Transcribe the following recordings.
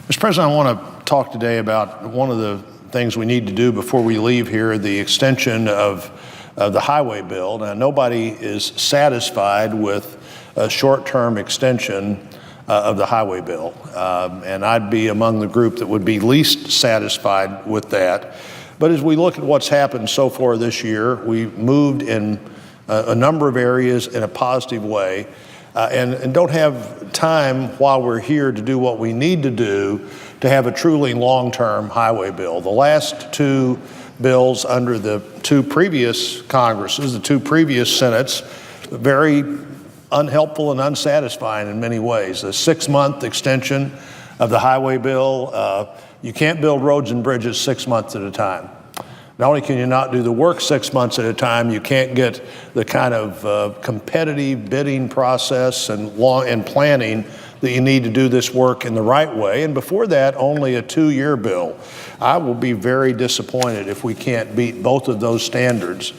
Mr. President, I want to talk today about one of the things we need to do before we leave here, the extension of the highway bill. Now, nobody is satisfied with a short-term extension of the highway bill, and I'd be among the group that would be least satisfied with that. But as we look at what's happened so far this year, we've moved in a number of areas in a positive way, and don't have time while we're here to do what we need to do to have a truly long-term highway bill. The last two bills under the two previous Congresses, the two previous Senates, very unhelpful and unsatisfying in many ways. The 6-month extension of the highway bill, you can't build roads and bridges 6 months at a time. Not only can you not do the work 6 months at a time, you can't get the kind of competitive bidding process and planning that you need to do this work in the right way. And before that, only a 2-year bill. I will be very disappointed if we can't beat both of those standards.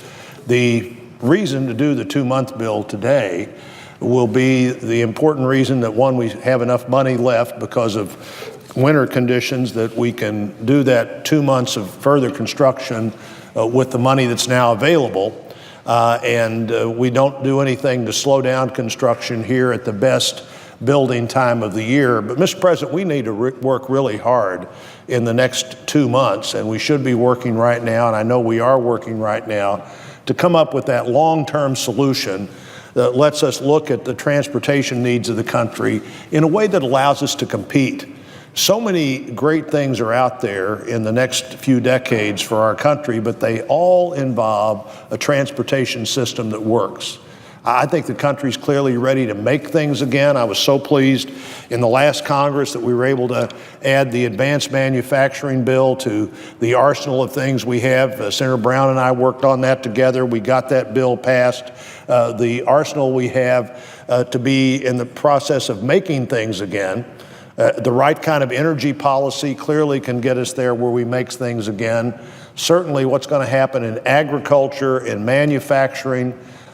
The reason to do the 2-month bill today will be the important reason that, one, we have enough money left because of winter conditions that we can do that 2 months of further construction with the money that's now available. And we don't do anything to slow down construction here at the best building time of the year. But, Mr. President, we need to work really hard in the next 2 months, and we should be working right now, and I know we are working right now, to come up with that long-term solution that lets us look at the transportation needs of the country in a way that allows us to compete. So many great things are out there in the next few decades for our country, but they all involve a transportation system that works. I think the country's clearly ready to make things again. I was so pleased in the last Congress that we were able to add the advanced manufacturing bill to the arsenal of things we have. Senator Brown and I worked on that together. We got that bill passed. The arsenal we have to be in the process of making things again. The right kind of energy policy clearly can get us there where we make things again. Certainly what's going to happen in agriculture, in manufacturing,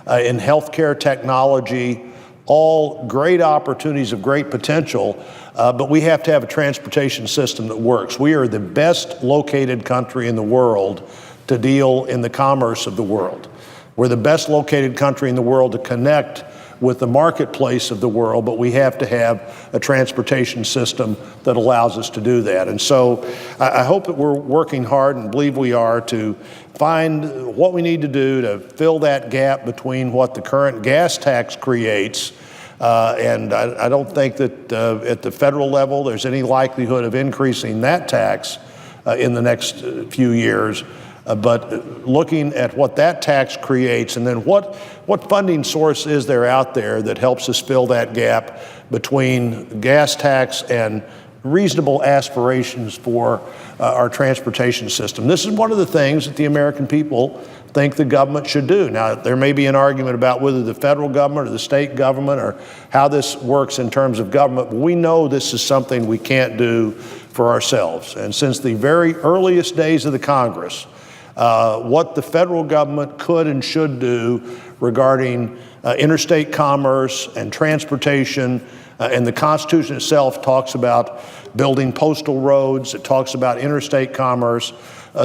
in healthcare technology, all great opportunities of great potential, but we have to have a transportation system that works. We are the best located country in the world to deal in the commerce of the world. We're the best located country in the world to connect with the marketplace of the world, but we have to have a transportation system that allows us to do that. And so I hope that we're working hard, and believe we are, to find what we need to do to fill that gap between what the current gas tax creates. And I don't think that at the federal level there's any likelihood of increasing that tax in the next few years. But looking at what that tax creates, and then what funding source is there out there that helps us fill that gap between gas tax and reasonable aspirations for our transportation system. This is one of the things that the American people think the government should do. Now, there may be an argument about whether the federal government or the state government or how this works in terms of government, but we know this is something we can't do for ourselves. And since the very earliest days of the Congress, what the federal government could and should do regarding interstate commerce and transportation, and the Constitution itself talks about building postal roads, it talks about interstate commerce.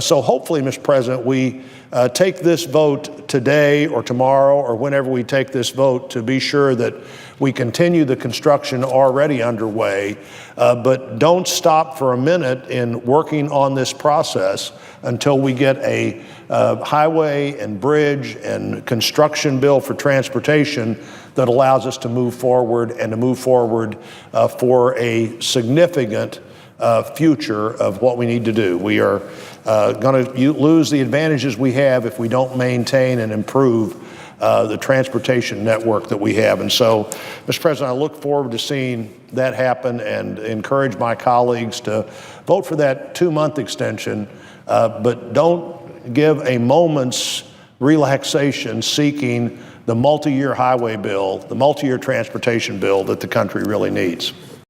So hopefully, Mr. President, we take this vote today or tomorrow or whenever we take this vote to be sure that we continue the construction already underway, but don't stop for a minute in working on this process until we get a highway and bridge and construction bill for transportation that allows us to move forward and to move forward for a significant future of what we need to do. We are going to lose the advantages we have if we don't maintain and improve the transportation network that we have. And so, Mr. President, I look forward to seeing that happen and encourage my colleagues to vote for that 2-month extension, but don't give a moment's relaxation seeking the multi-year highway bill, the multi-year transportation bill that the country really needs.